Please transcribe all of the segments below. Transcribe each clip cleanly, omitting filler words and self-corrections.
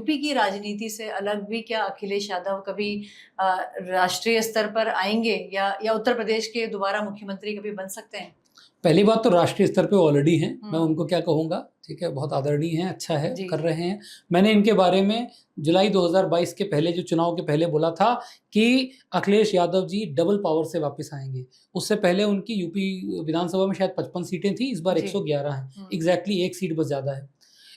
UP की राजनीति से अलग भी क्या अखिलेश यादव कभी राष्ट्रीय स्तर पर आएंगे या उत्तर प्रदेश के दोबारा मुख्यमंत्री कभी बन सकते हैं? पहली बात तो राष्ट्रीय स्तर पे ऑलरेडी हैं, मैं उनको क्या कहूँगा, ठीक है, बहुत आदरणीय हैं, अच्छा है, कर रहे हैं। मैंने इनके बारे में जुलाई 2022 के पहले, जो चुनाव के पहले बोला था कि अखिलेश यादव जी डबल पावर से वापस आएंगे। उससे पहले उनकी यूपी विधानसभा में शायद 55 सीटें थी, इस बार 111 हैं, एग्जैक्टली 1 सीट बस ज़्यादा है।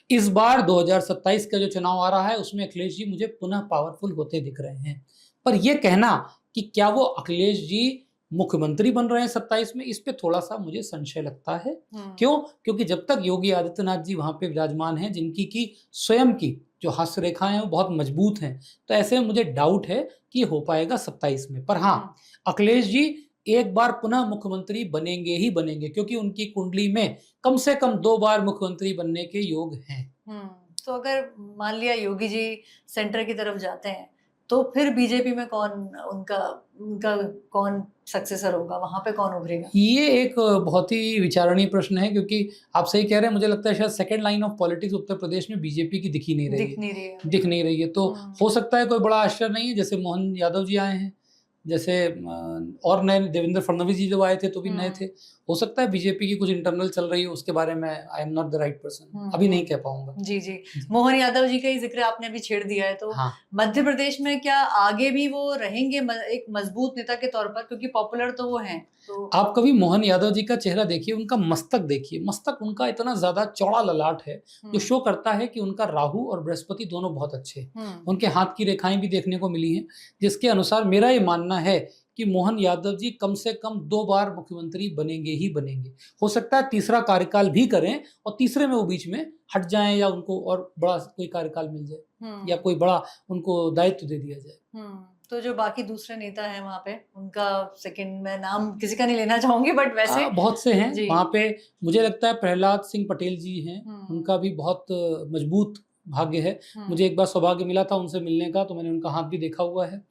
इस बार 2027 का जो चुनाव आ रहा है उसमें अखिलेश जी मुझे पुनः पावरफुल होते दिख रहे हैं। पर यह कहना कि क्या वो अखिलेश जी मुख्यमंत्री बन रहे हैं 27 में, इस पे थोड़ा सा मुझे संशय लगता है। क्यों? क्योंकि जब तक योगी आदित्यनाथ जी वहां पे विराजमान हैं, जिनकी की स्वयं की जो हास्य रेखाएं हैं वो बहुत मजबूत हैं, तो ऐसे में मुझे डाउट है कि हो पाएगा 27 में। पर हाँ, अखिलेश जी एक बार पुनः मुख्यमंत्री बनेंगे ही बनेंगे, क्योंकि उनकी कुंडली में कम से कम 2 बार मुख्यमंत्री बनने के योग हैं। तो अगर मान लिया योगी जी सेंटर की तरफ जाते हैं, तो फिर बीजेपी में कौन उनका कौन सक्सेसर होगा, वहां पे कौन उभरेगा? ये एक बहुत ही विचारणीय प्रश्न है, क्योंकि आप सही कह रहे हैं, मुझे लगता है शायद second line of politics Uttar Pradesh में बीजेपी की दिख नहीं रही है। तो हो सकता है कोई बड़ा आश्चर्य नहीं है, जैसे मोहन यादव जी आए हैं, जैसे और नए देवेंद्र फडणवीस जी जब आए थे तो भी नए थे। हो सकता है बीजेपी की कुछ इंटरनल चल रही है, उसके बारे में I am not the right person, अभी नहीं कह पाऊंगा। जी। मोहन यादव जी का ही जिक्र आपने अभी छेड़ दिया है, तो हाँ। मध्य प्रदेश में क्या आगे भी वो रहेंगे एक मजबूत नेता के तौर पर, क्योंकि पॉपुलर तो वो हैं? तो आप कभी मोहन यादव जी का चेहरा देखिए, उनका मस्तक देखिए, मस्तक उनका इतना ज्यादा चौड़ा ललाट है जो शो करता है कि उनका राहु और बृहस्पति दोनों बहुत अच्छे। उनके हाथ की रेखाएं भी देखने को मिली हैं, जिसके अनुसार मेरा ये मानना है कि मोहन यादव जी कम से कम 2 बार मुख्यमंत्री बनेंगे ही बनेंगे। हो सकता है तीसरा कार्यकाल भी करें और तीसरे में वो बीच में हट जाएं, या उनको और बड़ा कोई कार्यकाल मिल जाए, या कोई बड़ा उनको दायित्व दे दिया जाए। तो जो बाकी दूसरे नेता हैं वहाँ पे, उनका सेकंड मैं नाम किसी का नहीं लेना चाहूंगी, बट वैसे बहुत से हैं वहाँ पे। मुझे लगता है प्रहलाद सिंह पटेल जी हैं, उनका भी बहुत मजबूत भाग्य है। मुझे एक बार सौभाग्य मिला था उनसे मिलने का, तो मैंने उनका हाथ भी देखा हुआ है,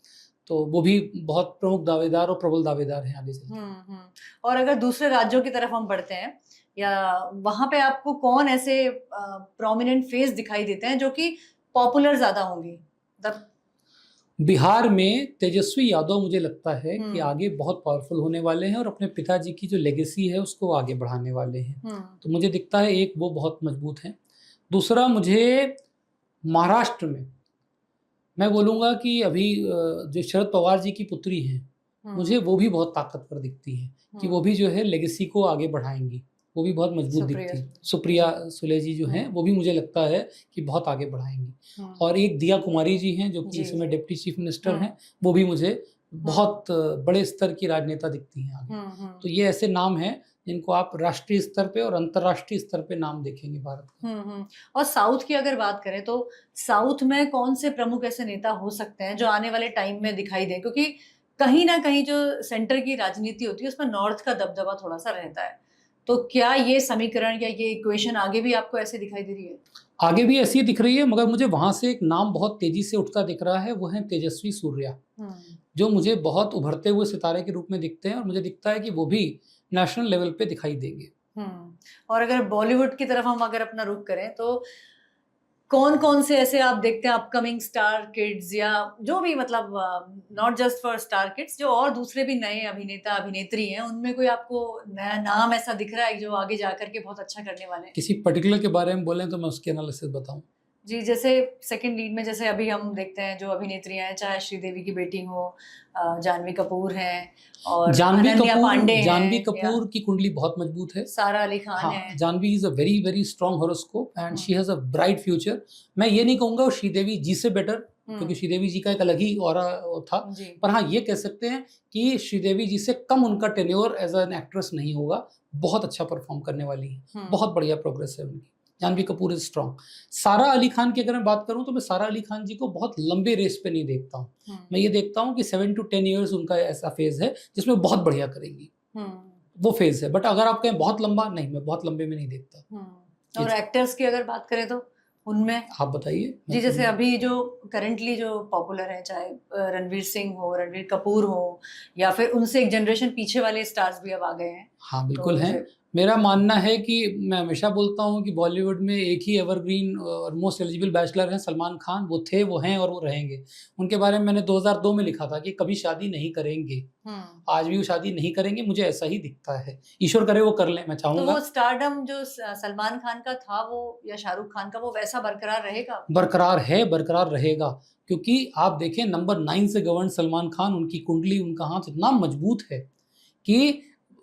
तो वो भी बहुत प्रमुख दावेदार और प्रबल दावेदार हैं आगे चलकर। और अगर दूसरे राज्यों की तरफ हम बढ़ते हैं, या वहां पे आपको कौन ऐसे प्रोमिनेंट फेस दिखाई देते हैं जो कि पॉपुलर ज्यादा होंगी? बिहार में तेजस्वी यादव मुझे लगता है कि आगे बहुत पावरफुल होने वाले हैं और अपने पिताजी की जो लेगेसी है उसको आगे बढ़ाने वाले हैं। तो मुझे दिखता है एक वो बहुत मजबूत है। दूसरा, मुझे महाराष्ट्र में मैं बोलूँगा कि अभी जो शरद पवार जी की पुत्री हैं, मुझे वो भी बहुत ताकतवर दिखती है कि वो भी जो है लेगेसी को आगे बढ़ाएंगी, वो भी बहुत मजबूत दिखती है। सुप्रिया सुले जी जो हैं, वो भी मुझे लगता है कि बहुत आगे बढ़ाएंगी। और एक दिया कुमारी जी हैं जो कि इस समय डिप्टी चीफ मिनिस्टर हैं, वो भी मुझे बहुत बड़े स्तर की राजनेता दिखती हैं आगे। तो ये ऐसे नाम हैं जिनको आप राष्ट्रीय स्तर पे और अंतर्राष्ट्रीय स्तर पे नाम देखेंगे भारत में। और साउथ की अगर बात करें तो साउथ में कौन से प्रमुख ऐसे नेता हो सकते हैं जो आने वाले टाइम में दिखाई दे? क्योंकि कहीं ना कहीं जो सेंटर की राजनीति होती है उसमें नॉर्थ का दबदबा थोड़ा सा रहता है, तो क्या ये समीकरण या ये इक्वेशन आगे भी आपको ऐसे दिखाई दे रही है? आगे भी ऐसी दिख रही है, मगर मुझे वहां से एक नाम बहुत तेजी से उठता दिख रहा है, वो है तेजस्वी सूर्या, जो मुझे बहुत उभरते हुए सितारे के रूप में दिखते हैं, और मुझे दिखता है कि वो भी नेशनल लेवल पे दिखाई देंगे। और अगर बॉलीवुड की तरफ हम अगर अपना रुख करें, तो कौन कौन से ऐसे आप देखते हैं अपकमिंग स्टार किड्स, या जो भी मतलब not just for star kids, जो और दूसरे भी नए अभिनेता अभिनेत्री हैं, उनमें कोई आपको नया नाम ऐसा दिख रहा है जो आगे जाकर के बहुत अच्छा करने वाले हैं? किसी पर्टिकुलर के बारे में बोलें तो मैं उसकी एनालिसिस बताऊं? जी, जैसे सेकंड लीड में जैसे अभी हम देखते हैं जो अभिनेत्रियां हैं, चाहे श्रीदेवी की बेटी हो, जानवी कपूर हैं, और जानवी कपूर की कुंडली बहुत मजबूत है। सारा अली खान है। Janhvi is a very very strong horoscope and she has a bright future. मैं ये नहीं कहूंगा वो श्रीदेवी जी से बेटर, क्योंकि श्रीदेवी जी का एक अलग ही ऑरा था, पर हाँ ये कह सकते हैं कि श्रीदेवी जी से कम उनका टेन्योर एज एन एक्ट्रेस नहीं होगा। बहुत अच्छा परफॉर्म करने वाली है, बहुत बढ़िया प्रोग्रेस है उनकी। Janhvi Kapoor is strong. सारा अली खान की अगर मैं बात करूं तो मैं सारा अली खान जी को बहुत लंबे रेस पे नहीं देखता हूं। मैं ये देखता हूं कि 7 to 10 ईयर्स उनका ऐसा फेज है जिसमें बहुत बढ़िया करेंगी, वो फेज है। बट अगर आप कहें बहुत लंबा, नहीं, मैं बहुत लंबे में नहीं देखता। और एक्टर्स की अगर बात करें तो उनमें आप बताइए जी। जैसे अभी जो करंटली जो पॉपुलर है, चाहे रणवीर सिंह हो, रणवीर कपूर हो, या फिर उनसे एक जनरेशन पीछे वाले स्टार्स भी अब आ गए हैं। हाँ बिल्कुल हैं। मेरा मानना है कि मैं हमेशा बोलता हूँ कि बॉलीवुड में एक ही एवरग्रीन और मोस्ट एलिजिबल बैचलर हैं, सलमान खान। वो थे, वो हैं और वो रहेंगे। उनके बारे में मैंने 2002 में लिखा था कि कभी शादी नहीं करेंगे। आज भी वो शादी नहीं करेंगे, मुझे ऐसा ही दिखता है। ईश्वर करे वो कर लें, मैं तो चाहूंगा। वो स्टारडम जो सलमान खान का था वो या शाहरुख खान का, वो वैसा बरकरार रहेगा? बरकरार है, बरकरार रहेगा। क्योंकि आप देखें, नंबर 9 से गवर्न सलमान खान, उनकी कुंडली, उनका हाथ इतना मजबूत है कि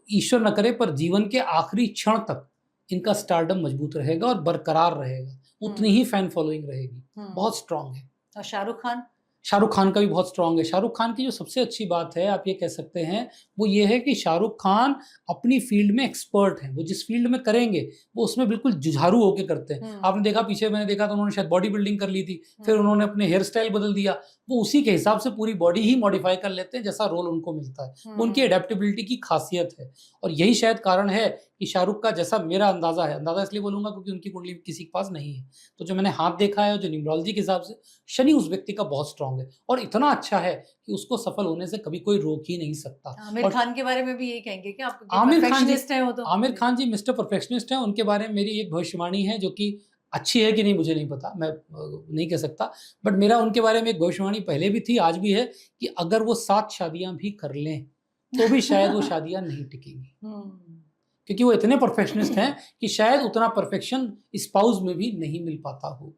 ईश्वर न करे पर जीवन के आखिरी क्षण तक इनका स्टारडम मजबूत रहेगा और बरकरार रहेगा। उतनी ही फैन फॉलोइंग रहेगी, बहुत स्ट्रांग है। और शाहरुख खान? शाहरुख खान का भी बहुत स्ट्रांग है। शाहरुख खान की जो सबसे अच्छी बात है, आप ये कह सकते हैं, वो ये है कि शाहरुख खान अपनी फील्ड में एक्सपर्ट हैं। वो जिस फील्ड में करेंगे वो उसमें बिल्कुल जुझारू होकर करते हैं। आपने देखा, पीछे मैंने देखा तो उन्होंने शायद बॉडी बिल्डिंग कर ली थी, फिर उन्होंने अपने हेयर स्टाइल बदल दिया। वो उसी के हिसाब से पूरी बॉडी ही मॉडिफाई कर लेते हैं जैसा रोल उनको मिलता है। वो उनकी एडेप्टेबिलिटी की खासियत है। और यही शायद कारण है कि शाहरुख का, जैसा मेरा अंदाजा है, अंदाजा इसलिए बोलूंगा क्योंकि उनकी कुंडली किसी के पास नहीं है, तो जो मैंने हाथ देखा है, जो न्यूमरोलॉजी के हिसाब से शनि उस व्यक्ति का बहुत स्ट्रांग है और इतना अच्छा है कि उसको सफल होने से कभी कोई रोक ही नहीं सकता। आमिर खान के बारे में भी यही कहेंगे कि आप आमिर खान जी परफेक्शनिस्ट हैं? वो तो आमिर खान जी मिस्टर परफेक्शनिस्ट हैं। उनके बारे में मेरी एक भविष्यवाणी है, जो कि अच्छी है कि नहीं मुझे नहीं पता, मैं नहीं कह सकता, बट मेरा उनके बारे में एक भविष्यवाणी पहले भी थी, आज भी है, कि अगर वो 7 शादियां भी कर लें तो भी शायद वो शादियां नहीं टिकेंगी। क्योंकि वो इतने परफेक्शनिस्ट हैं कि शायद उतना परफेक्शन स्पाउस में भी नहीं मिल पाता हो।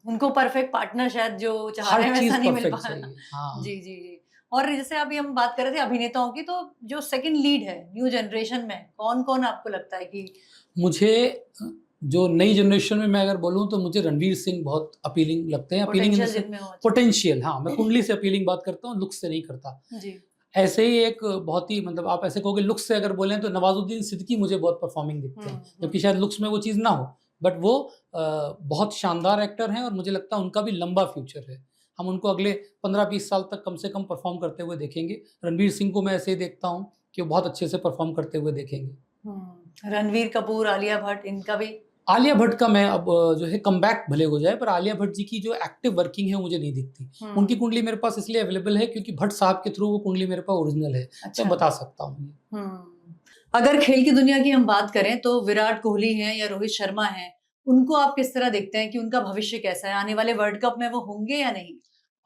उनको परफेक्ट पार्टनर शायद जो चाह रहे हैं वैसा नहीं मिल पाता। हाँ। जी जी जी। और जैसे अभी हम बात कर रहे थे अभिनेताओं की, तो जो सेकंड लीड है न्यू जनरेशन में, कौन कौन आपको लगता है कि? मुझे जो नई जनरेशन में मैं अगर बोलूं तो मुझे रणवीर सिंह बहुत अपीलिंग लगते हैं। अपीलिंग पोटेंशियल, हाँ, मैं कुंडली से अपीलिंग बात करता हूँ, लुक्स से नहीं करता जी। ऐसे ही एक बहुत ही, मतलब आप ऐसे कहोगे लुक्स से अगर बोलें तो नवाजुद्दीन सिद्दीकी मुझे बहुत परफॉर्मिंग दिखते हैं, जबकि शायद लुक्स में वो चीज़ ना हो, बट वो बहुत शानदार एक्टर हैं और मुझे लगता है उनका भी लंबा फ्यूचर है। हम उनको अगले 15-20 साल तक कम से कम परफॉर्म करते हुए देखेंगे। रणवीर सिंह को मैं ऐसे ही देखता हूँ कि वो बहुत अच्छे से परफॉर्म करते हुए देखेंगे। रणवीर कपूर, आलिया भट्ट, इनका भी? आलिया भट्ट का मैं अब जो है कमबैक भले हो जाए, पर आलिया भट्ट जी की जो एक्टिव वर्किंग है मुझे नहीं दिखती। उनकी कुंडली मेरे पास इसलिए अवेलेबल है क्योंकि भट्ट साहब के थ्रू वो कुंडली मेरे पास ओरिजिनल है। अच्छा। मैं बता सकता हूँ। अगर खेल की दुनिया की हम बात करें तो विराट कोहली हैं या रोहित शर्मा हैं, उनको आप किस तरह देखते हैं कि उनका भविष्य कैसा है? आने वाले वर्ल्ड कप में वो होंगे या नहीं?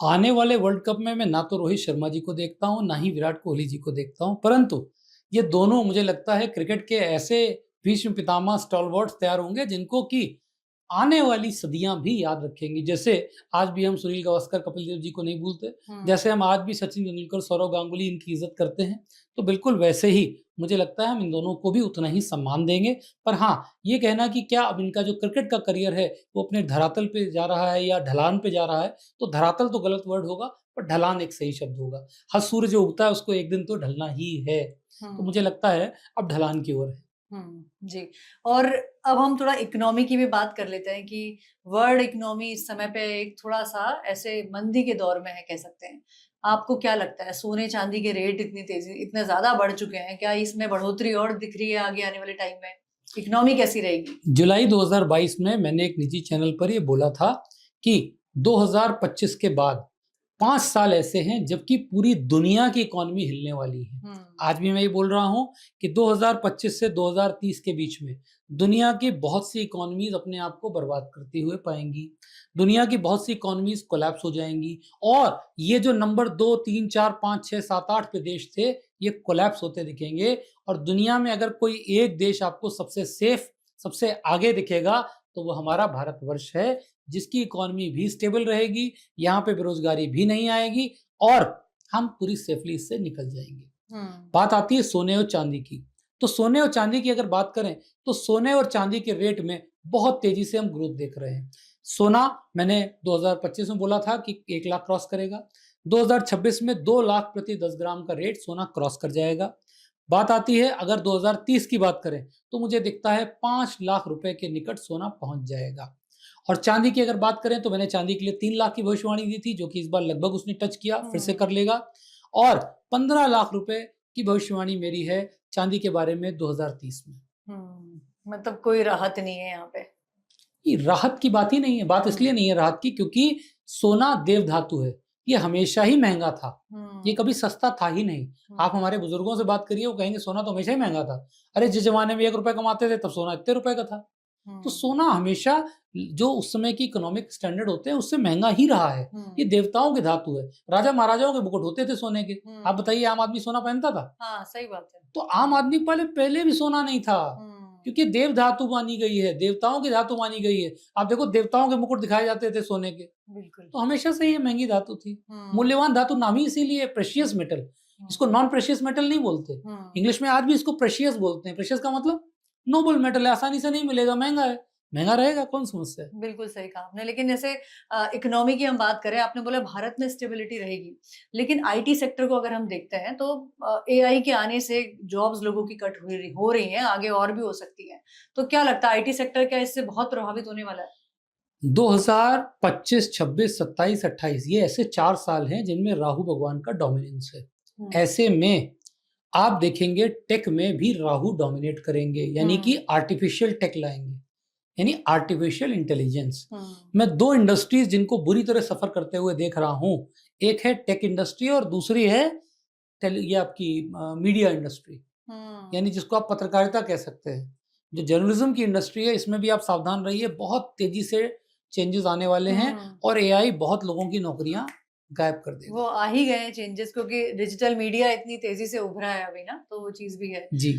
आने वाले वर्ल्ड कप में मैं ना तो रोहित शर्मा जी को देखता हूँ, ना ही विराट कोहली जी को देखता हूँ, परंतु ये दोनों मुझे लगता है क्रिकेट के ऐसे भीष्म पितामह स्टॉलवर्ड्स तैयार होंगे जिनको कि आने वाली सदियां भी याद रखेंगी। जैसे आज भी हम सुनील गावस्कर, कपिल देव जी को नहीं भूलते, जैसे हम आज भी सचिन तेंदुलकर, सौरव गांगुली, इनकी इज्जत करते हैं, तो बिल्कुल वैसे ही मुझे लगता है हम इन दोनों को भी उतना ही सम्मान देंगे। पर हाँ, ये कहना कि क्या अब इनका जो क्रिकेट का करियर है वो अपने धरातल पे जा रहा है या ढलान पे जा रहा है, तो धरातल तो गलत वर्ड होगा, पर ढलान एक सही शब्द होगा। हर सूर्य जो उगता है उसको एक दिन तो ढलना ही है, तो मुझे लगता है अब ढलान की ओर है। जी। और अब हम थोड़ा इकोनॉमी की भी बात कर लेते हैं कि वर्ल्ड इकोनॉमी इस समय पे एक थोड़ा सा ऐसे मंदी के दौर में है, कह सकते हैं। आपको क्या लगता है, सोने चांदी के रेट इतने ज्यादा बढ़ चुके हैं, क्या इसमें बढ़ोतरी और दिख रही है आगे आने वाले टाइम में? इकोनॉमी कैसी रहेगी? जुलाई 2022 में मैंने एक निजी चैनल पर ये बोला था कि 2025 के बाद 5 साल ऐसे हैं जबकि पूरी दुनिया की इकोनॉमी हिलने वाली है। आज भी मैं ये बोल रहा हूं कि 2025 से 2030 के बीच में दुनिया की बहुत सी इकोनॉमीज अपने आप को बर्बाद करती हुए पाएंगी। दुनिया की बहुत सी इकोनॉमीज कोलैप्स हो जाएंगी और ये जो नंबर 2, 3, 4, 5, 6, 7, 8 पे देश थे, ये कोलैप्स होते दिखेंगे। और दुनिया में अगर कोई एक देश आपको सबसे सेफ, सबसे आगे दिखेगा तो वो हमारा भारतवर्ष है, जिसकी इकोनॉमी भी स्टेबल रहेगी, यहाँ पे बेरोजगारी भी नहीं आएगी और हम पूरी सेफली इससे निकल जाएंगे। बात आती है सोने और चांदी की, तो सोने और चांदी की अगर बात करें तो सोने और चांदी के रेट में बहुत तेजी से हम ग्रोथ देख रहे हैं। सोना मैंने 2025 में बोला था कि 1 लाख क्रॉस करेगा, 2026 में 2 लाख प्रति 10 ग्राम का रेट सोना क्रॉस कर जाएगा। बात आती है अगर 2030 की बात करें तो मुझे दिखता है 5 लाख रुपए के निकट सोना पहुंच जाएगा। और चांदी की अगर बात करें तो मैंने चांदी के लिए 3 लाख की भविष्यवाणी दी थी, जो कि इस बार लगभग उसने टच किया, फिर से कर लेगा। और 15 लाख रुपए की भविष्यवाणी मेरी है चांदी के बारे में 2030 में। मतलब कोई राहत नहीं है यहाँ पे? राहत की बात ही नहीं है, बात इसलिए नहीं है राहत की क्योंकि सोना देव धातु है। ये हमेशा ही महंगा था, हम्म, ये कभी सस्ता था ही नहीं। आप हमारे बुजुर्गों से बात करिए, वो कहेंगे सोना तो हमेशा ही महंगा था। अरे जिस जमाने में 1 रुपए कमाते थे तब सोना इतने रुपए का था। तो हम्म, सोना हमेशा जो उस समय की इकोनॉमिक स्टैंडर्ड होते हैं उससे महंगा ही रहा है। ये देवताओं के धातु है, राजा महाराजाओं के मुकुट होते थे सोने के। आप बताइए आम आदमी सोना पहनता था? हाँ सही बात है। तो आम आदमी पहले भी सोना नहीं था, हम्म, क्योंकि देव धातु मानी गई है, देवताओं की धातु मानी गई है। आप देखो देवताओं के मुकुट दिखाए जाते थे सोने के, बिल्कुल। तो हमेशा से ये महंगी धातु थी। हम्म, मूल्यवान धातु नाम ही इसीलिए प्रेशियस मेटल। इसको नॉन प्रेशियस मेटल नहीं बोलते, इंग्लिश में आज भी इसको प्रेशियस बोलते हैं। प्रेशियस का मतलब नोबल मेटल है, आसानी से नहीं मिलेगा, महंगा है, महंगा रहेगा, कौन समस्या है। बिल्कुल सही कहा आपने। लेकिन जैसे इकोनॉमी की हम बात करें, आपने बोला भारत में स्टेबिलिटी रहेगी, लेकिन आईटी सेक्टर को अगर हम देखते हैं तो एआई के आने से जॉब्स लोगों की कट हो रही हैं, आगे और भी हो सकती हैं। तो क्या लगता है आईटी सेक्टर क्या इससे बहुत प्रभावित होने वाला है? 2025, 26, 27, 28 ये ऐसे 4 साल हैं जिनमें राहु भगवान का डोमिनेंस है। ऐसे में आप देखेंगे टेक में भी राहु डोमिनेट करेंगे, यानी कि आर्टिफिशियल टेक लाएंगे, यानी आर्टिफिशियल इंटेलिजेंस। मैं 2 इंडस्ट्रीज जिनको बुरी तरह सफर करते हुए देख रहा हूं, एक है टेक इंडस्ट्री और दूसरी है ये आपकी मीडिया इंडस्ट्री, यानी जिसको आप पत्रकारिता कह सकते हैं। जो जर्नलिज्म की इंडस्ट्री है इसमें भी आप सावधान रहिए, बहुत तेजी से चेंजेस आने वाले हैं और एआई बहुत लोगों की नौकरियां गायब कर देगा। वो आ ही गए हैं चेंजेस, क्योंकि डिजिटल मीडिया इतनी तेजी से उभरा है अभी ना, तो वो चीज भी है। जी।